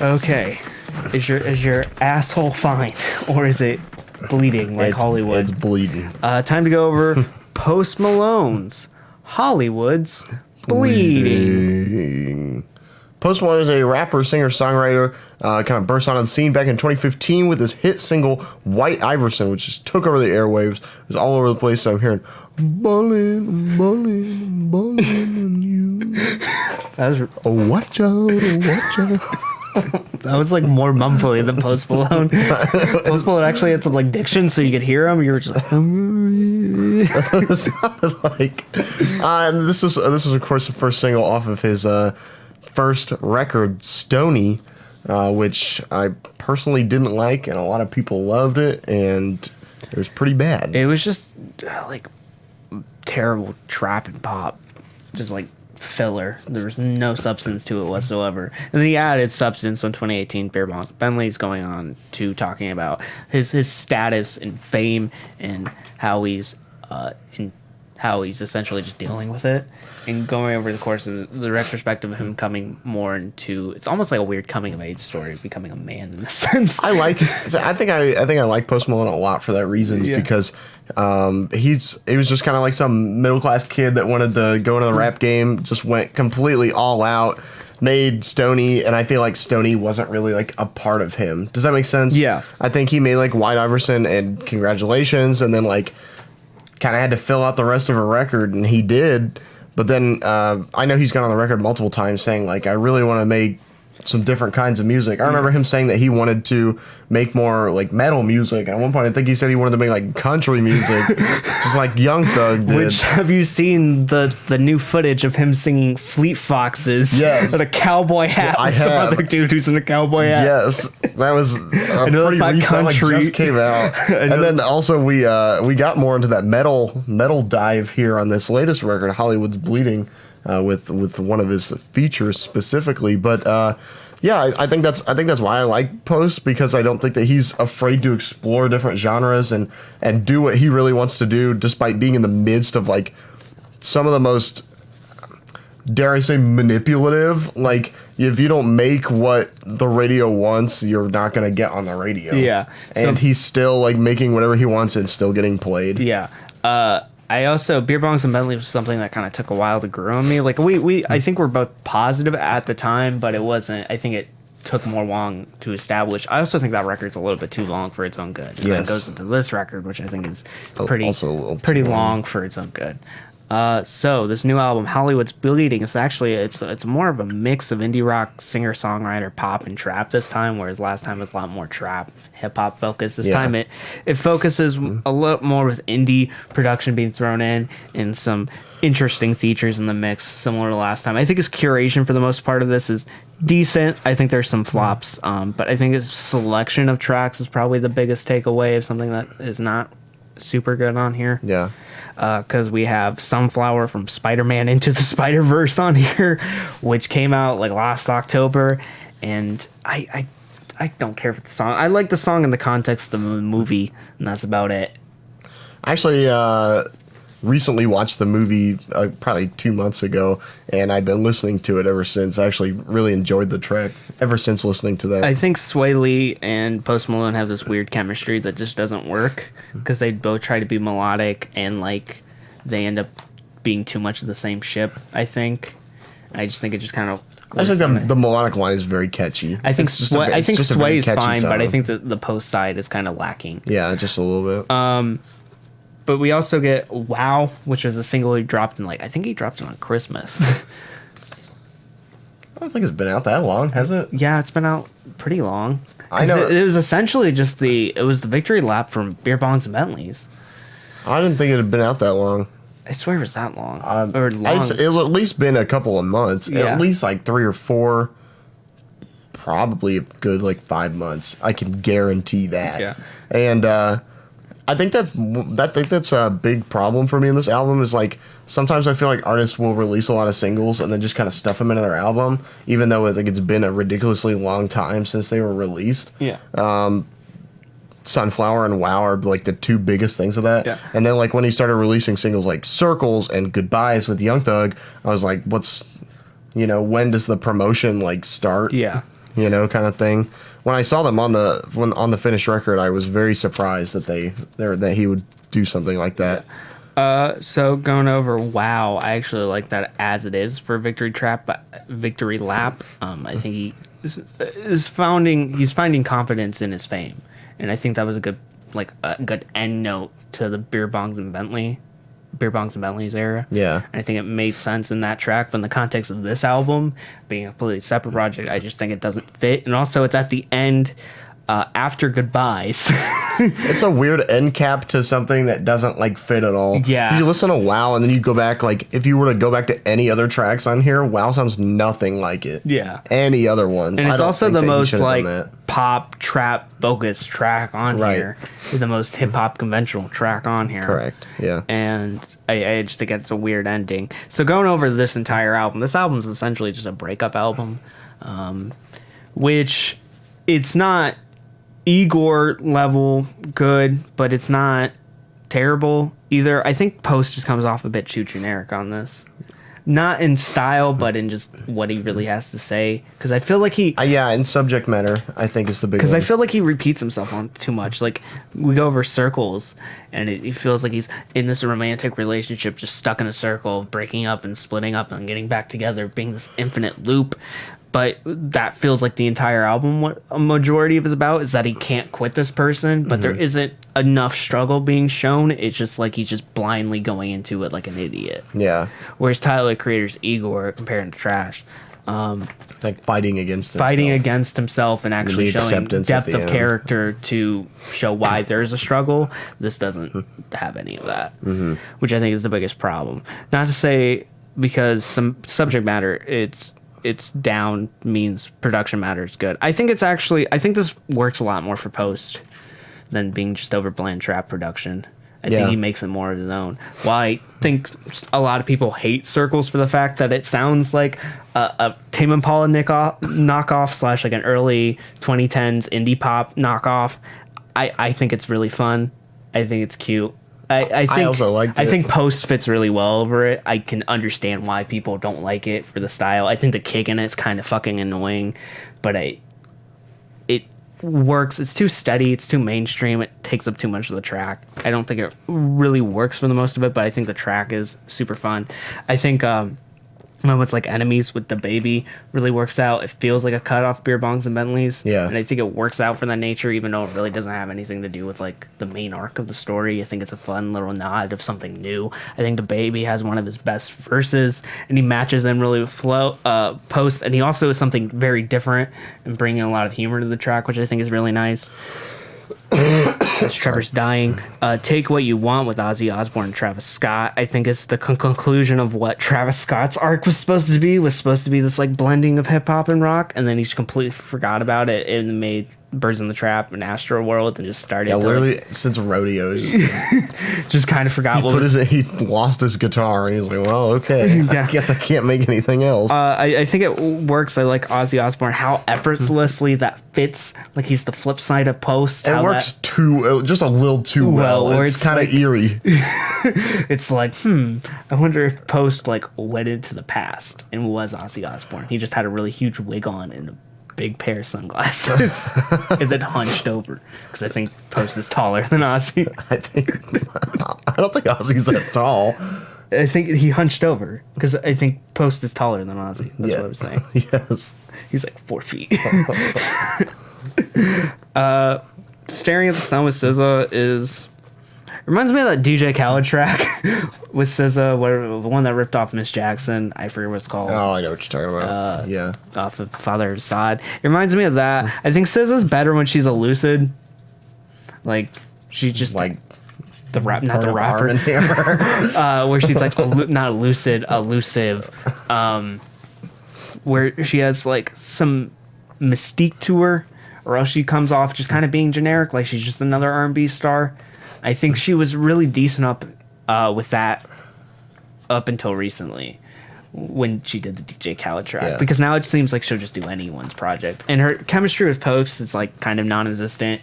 Okay. Is your asshole fine, or is it bleeding like Hollywood? It's bleeding. Time to go over Post Malone's Hollywood's Bleeding. Post Malone is a rapper, singer, songwriter. Kind of burst onto the scene back in 2015 with his hit single "White Iverson," which just took over the airwaves. It was all over the place. So I'm hearing "Ballin', ballin', ballin' on you." That was Watch out. that was like more mumbly than Post Malone. Post Malone actually had some like diction, so you could hear him. You were just like, That's what it sounded like. And this was of course the first single off of his first record, Stoney, which I personally didn't like, and a lot of people loved it, and it was pretty bad. it was just like terrible trap and pop, just like filler. There was no substance to it whatsoever. And then he added substance in 2018. Beer Bongs Bentley's going on to talking about his status and fame and how he's essentially just dealing with it, and going over the course of the retrospective of him coming more into, it's almost like a weird coming of age story, becoming a man in a sense. I think I like Post Malone a lot for that reason, because he was just kind of like some middle class kid that wanted to go into the rap game, just went completely all out, made Stoney, and I feel like Stoney wasn't really like a part of him. Does that make sense? Yeah. I think he made like White Iverson and Congratulations, and then like kind of had to fill out the rest of a record, and he did. But then I know he's gone on the record multiple times saying like, I really want to make some different kinds of music. I remember him saying that he wanted to make more like metal music. At one point, I think he said he wanted to make like country music, just like Young Thug did. Which, have you seen the new footage of him singing Fleet Foxes? Yes. With a cowboy hat. I Like some have. other dude who's in a cowboy hat. Yes, that was I know pretty that's not recent. That, like, country. just came out. And then also we got more into that metal dive here on this latest record, Hollywood's Bleeding, with one of his features specifically. But yeah, I think that's why I like Post, because I don't think that he's afraid to explore different genres and do what he really wants to do, despite being in the midst of like some of the most, dare I say, manipulative. Like, if you don't make what the radio wants, you're not gonna get on the radio. Yeah. And he's still like making whatever he wants and still getting played. Yeah. I also, Beer Bongs and Bentley was something that kind of took a while to grow on me. Like, I think we're both positive at the time, but it wasn't, I think it took more long to establish. I also think that record's a little bit too long for its own good. And then it goes into this record, which I think is pretty long for its own good. So this new album, Hollywood's Bleeding, is actually it's more of a mix of indie rock, singer songwriter, pop, and trap this time, whereas last time it was a lot more trap, hip hop focused. This time it focuses a little more with indie production being thrown in and some interesting features in the mix, similar to last time. I think his curation for the most part of this is decent. I think there's some flops, but I think his selection of tracks is probably the biggest takeaway of something that is not super good on here. Yeah. Because we have Sunflower from Spider-Man Into the Spider-Verse on here, which came out like last October, and I don't care for the song. I like the song in the context of the movie, and that's about it. I actually recently watched the movie probably 2 months ago, and I've been listening to it ever since. I actually really enjoyed the track ever since listening to that. I think Sway Lee and Post Malone have this weird chemistry that just doesn't work, because they both try to be melodic, and like they end up being too much of the same ship, I think. I just think it just kind of... I think the melodic line is very catchy. I think Sway is fine, song. but I think the Post side is kind of lacking. Yeah, just a little bit. But we also get Wow, which is a single he dropped in, like, I think he dropped it on Christmas. I don't think it's been out that long, has it? Yeah, it's been out pretty long. I know. It was essentially just the victory lap from Beer Bongs and Bentleys. I didn't think it had been out that long. I swear it was that long. Or long. It's at least been a couple of months. Yeah. At least like 3 or 4. Probably a good like 5 months. I can guarantee that. Yeah. And I think that's a big problem for me in this album, is like sometimes I feel like artists will release a lot of singles and then just kind of stuff them into their album, even though it's been a ridiculously long time since they were released. Yeah. Sunflower and Wow are like the two biggest things of that. Yeah. And then like when he started releasing singles like Circles and Goodbyes with Young Thug, I was like, when does the promotion like start? Yeah. kind of thing. When I saw them on the finished record, I was very surprised that he would do something like that. So going over WoW, I actually like that as it is for Victory Lap. I think he's finding confidence in his fame, and I think that was a good end note to the Beer Bongs and Bentley's era. Yeah. And I think it made sense in that track, but in the context of this album being a completely separate project, I just think it doesn't fit. And also, it's at the end. After Goodbyes. It's a weird end cap to something that doesn't fit at all. Yeah. You listen to WoW and then you go back, if you were to go back to any other tracks on here, WoW sounds nothing like it. Yeah. Any other ones. And it's also the most pop trap focused track on here. The most hip hop conventional track on here. Correct. Yeah. And I just think it's a weird ending. So going over this entire album, this album's essentially just a breakup album. Which it's not Igor level good, but it's not terrible either. I think Post just comes off a bit too generic on this. Not in style, but in just what he really has to say. Because I feel like he... in subject matter, I think is the big one. Because I feel like he repeats himself on too much. We go over circles, and it feels like he's in this romantic relationship, just stuck in a circle of breaking up and splitting up and getting back together, being this infinite loop. But that feels like the entire album, what a majority of it is about, is that he can't quit this person, but there isn't enough struggle being shown. It's just like he's just blindly going into it like an idiot. Yeah. Whereas Tyler, Creator's Igor, compared to Trash, fighting against himself and actually showing depth of character to show why there's a struggle. This doesn't have any of that, which I think is the biggest problem. Not to say because some subject matter, it's down means production matter is good. I think this works a lot more for Post than being just over bland trap production. I think he makes it more of his own. While I think a lot of people hate Circles for the fact that it sounds like a Tame Impala knockoff / an early 2010s indie pop knockoff, I think it's really fun. I think it's cute. I also liked it. I think Post fits really well over it. I can understand why people don't like it for the style. I think the kick in it's kind of fucking annoying, but it works. It's too steady. It's too mainstream. It takes up too much of the track. I don't think it really works for the most of it, but I think the track is super fun. I think moments like Enemies with the baby really works out. It feels like a cut off Beer Bongs and Bentleys. Yeah. And I think it works out for that nature, even though it really doesn't have anything to do with the main arc of the story. I think it's a fun little nod of something new. I think the baby has one of his best verses, and he matches them really with Post, and he also is something very different and bringing a lot of humor to the track, which I think is really nice. As Trevor's dying. Take What You Want with Ozzy Osbourne and Travis Scott, I think is the conclusion of what Travis Scott's arc was supposed to be. Was supposed to be this blending of hip hop and rock, and then he just completely forgot about it and made Birds in the Trap and Astro World and just started. Yeah, literally since Rodeo, just kind of forgot. He lost his guitar and he's like, well, okay, I guess I can't make anything else. I think it works. I like Ozzy Osbourne, how effortlessly that fits. He's the flip side of Post. It works just a little too well. It's kind of eerie. It's I wonder if Post went into the past and was Ozzy Osbourne. He just had a really huge wig on and a big pair of sunglasses and then hunched over, because I think Post is taller than Ozzy. I don't think Ozzy's that tall. I think he hunched over because I think Post is taller than Ozzy. That's what I was saying. Yes. He's 4 feet. Staring at the Sun with SZA reminds me of that DJ Khaled track with SZA, the one that ripped off Miss Jackson. I forget what it's called. Oh, I know what you're talking about. Yeah. Off of Father of Sod. It reminds me of that. I think SZA's better when she's elucid. She just the rap, not the rapper. Where she's not elusive, where she has some mystique to her, or else she comes off just kind of being generic, like she's just another R&B star. I think she was really decent with that up until recently when she did the DJ Khaled track, because now it seems like she'll just do anyone's project, and her chemistry with Post is kind of non-existent,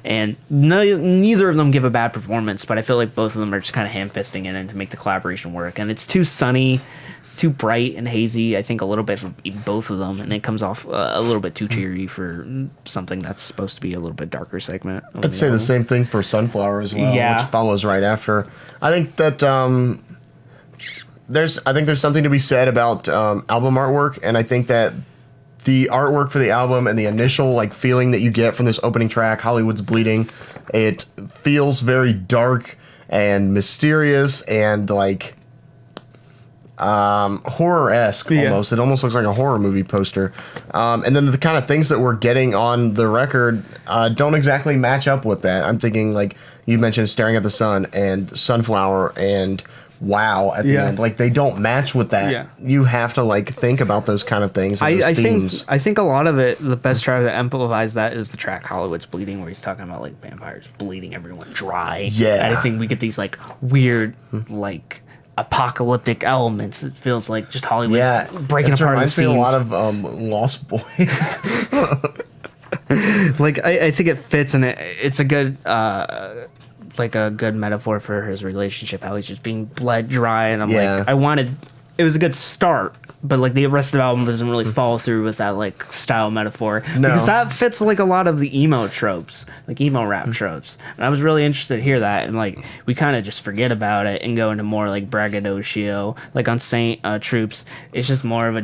and neither of them give a bad performance, but I feel like both of them are just kind of ham-fisting it in to make the collaboration work, and it's too sunny, It's too bright and hazy. I think a little bit for both of them, and it comes off a little bit too cheery for something that's supposed to be a little bit darker segment. I'd say the same thing for Sunflower as well, Yeah. which follows right after. I think that there's something to be said about album artwork, and I think that the artwork for the album and the initial like feeling that you get from this opening track, Hollywood's Bleeding, it feels very dark and mysterious and like horror-esque almost. It almost looks like a horror movie poster. And then the kind of things that we're getting on the record don't exactly match up with that. I'm thinking like you mentioned Staring at the Sun and Sunflower and Wow at the end. Like they don't match with that. Yeah. You have to like think about those kind of things. And those themes. I think a lot of it, the best track that amplifies that is the track Hollywood's Bleeding, where he's talking about like vampires bleeding everyone dry. Yeah. And I think we get these like weird like apocalyptic elements. It feels like just Hollywood's breaking apart the reminds me scenes. a lot of Lost Boys. Like I think it fits, and it's a good like a good metaphor for his relationship, how he's just being bled dry, and I'm like, it was a good start, but like the rest of the album doesn't really follow through with that like style metaphor, because that fits like a lot of the emo tropes, like emo rap tropes, and I was really interested to hear that, and like we kind of just forget about it and go into more like braggadocio, like on Saint-Tropez. It's just more of a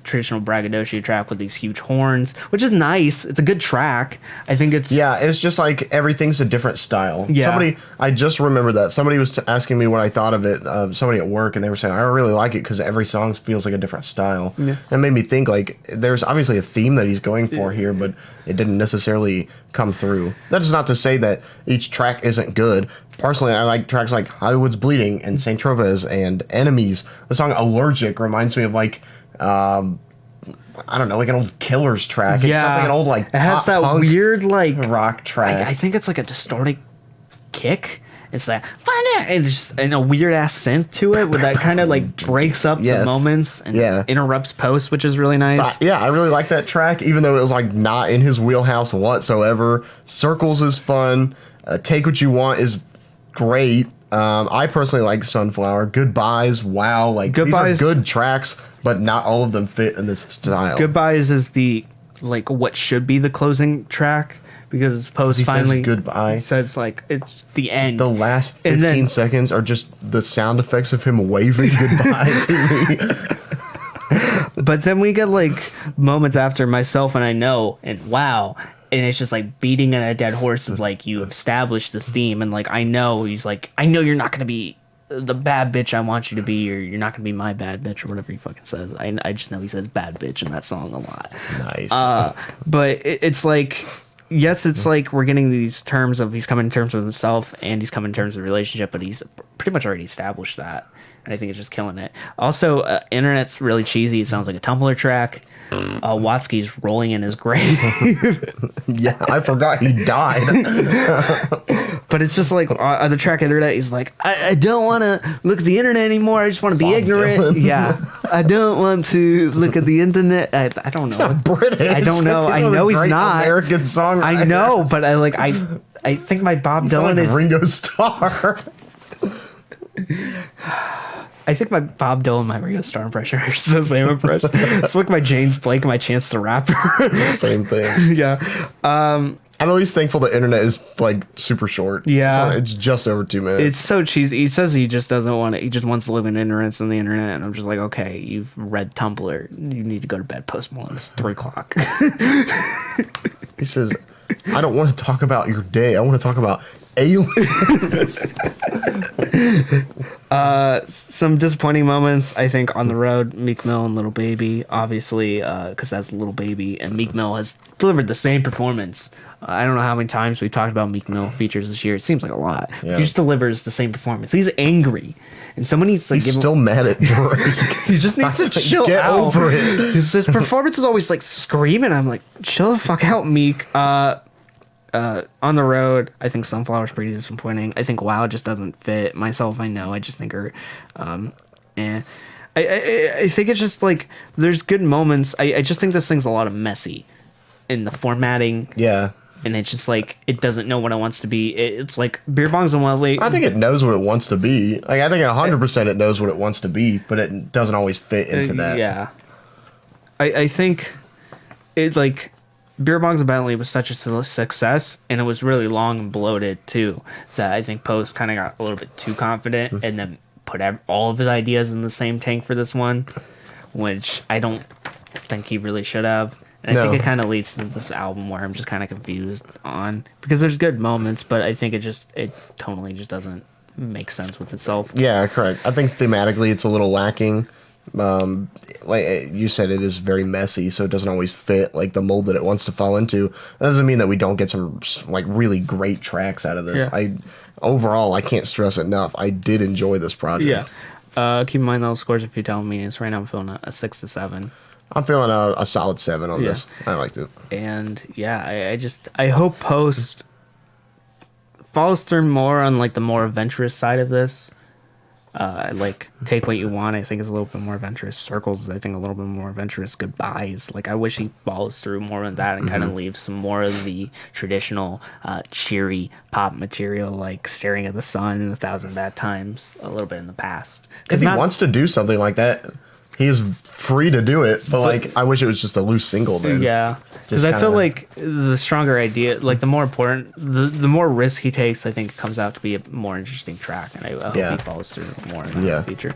traditional braggadocio track with these huge horns, which is nice. It's a good track. I think it's it's just like everything's a different style. Yeah. I just remember that somebody was asking me what I thought of it. Somebody at work, and they were saying I really like it because every song feels like a different style. Yeah. And it made me think like there's obviously a theme that he's going for here, but it didn't necessarily come through. That's not to say that each track isn't good. Personally, I like tracks like Hollywood's Bleeding and Saint-Tropez and Enemies. The song Allergic reminds me of like I don't know, like an old Killers track. It sounds like an old like it has that weird like rock track. I think it's like a distorted kick. It's that and just and a weird ass synth to it, with that kind of like breaks up the moments and interrupts post, which is really nice. I really like that track, even though it was like not in his wheelhouse whatsoever. Circles is fun. Take What You Want is great. I personally like Sunflower. Goodbyes, Wow, like Goodbyes, these are good tracks, but not all of them fit in this style. Goodbyes is the like what should be the closing track, because post finally says goodbye. Says like it's the end. The last 15 seconds are just the sound effects of him waving goodbye to me. But then we get like moments after Myself and I Know and Wow, and it's just like beating on a dead horse of like, you established this theme, and like I know he's like, I know you're not gonna be the bad bitch I want you to be, or you're not gonna be my bad bitch, or whatever he fucking says. I just know he says bad bitch in that song a lot. Nice. But it's like, yes, it's like we're getting these terms of he's coming to terms with himself and he's coming to terms with the relationship, but he's pretty much already established that, and I think it's just killing it. Also, Internet's really cheesy. It sounds like a Tumblr track. Watsky's rolling in his grave. Yeah, I forgot he died. But it's just like on the track Internet, he's like, I don't want to look at the internet anymore. I just want to be ignorant. Dylan. Yeah, I don't want to look at the internet. I don't know. He's not British. I don't know. I know he's not American songwriter. I know, but I think my Bob Dylan like is Ringo Starr. I think my Bob Dylan, my Ringo Starr impression is the same impression. It's like my James Blake, my Chance the Rapper. Same thing. Yeah. I'm at least thankful the internet is like super short. Yeah. It's just over 2 minutes. It's so cheesy. He says he just doesn't want it. He just wants to live in ignorance on the internet. And I'm just like, okay, you've read Tumblr. You need to go to bed. Post Malone. It's 3:00. He says, I don't want to talk about your day. I want to talk about aliens. Some disappointing moments, I think, on the road. Meek Mill and Little Baby, obviously, because that's Little Baby, and Meek Mill has delivered the same performance. I don't know how many times we've talked about Meek Mill features this year. It seems like a lot. Yeah. He just delivers the same performance. He's angry, and someone needs to He's still mad at Drake. He just needs to chill Get out. over it. His performance is always like screaming. I'm like, chill the fuck out, Meek. On the road, I think Sunflower's pretty disappointing. I think Wow just doesn't fit. Myself, I Know. I just think her, I think it's just like there's good moments. I just think this thing's a lot of messy in the formatting. Yeah. and it's just like it doesn't know what it wants to be. It's like Beer Bongs and Lovely. I think it knows what it wants to be. Like I think 100% it knows what it wants to be, but it doesn't always fit into that. Yeah, I think it's like Beer Bongs and Bentley was such a success, and it was really long and bloated too. That I think Post kind of got a little bit too confident, and then put all of his ideas in the same tank for this one, which I don't think he really should have. And I think it kind of leads to this album where I'm just kind of confused on, because there's good moments, but I think it totally just doesn't make sense with itself. Yeah, correct. I think thematically it's a little lacking. Like you said, it is very messy, so it doesn't always fit like the mold that it wants to fall into. That doesn't mean that we don't get some like really great tracks out of this. Yeah. Overall, I can't stress enough, I did enjoy this project. Yeah. Keep in mind those scores if you're telling me. Right now I'm feeling a 6 to 7. I'm feeling a solid 7 on this. I liked it. And yeah, I hope Post follows through more on like the more adventurous side of this. Like Take What You Want, I think is a little bit more adventurous. Circles, I think a little bit more adventurous. Goodbyes, like I wish he follows through more on that and kind of leaves some more of the traditional cheery pop material, like Staring at the Sun and 1,000 Bad Times, a little bit in the past. If he wants to do something like that, he's free to do it, but like I wish it was just a loose single then. Yeah, because I feel like the stronger idea, like the more important, the more risk he takes, I think it comes out to be a more interesting track, and I hope he follows through more in the future.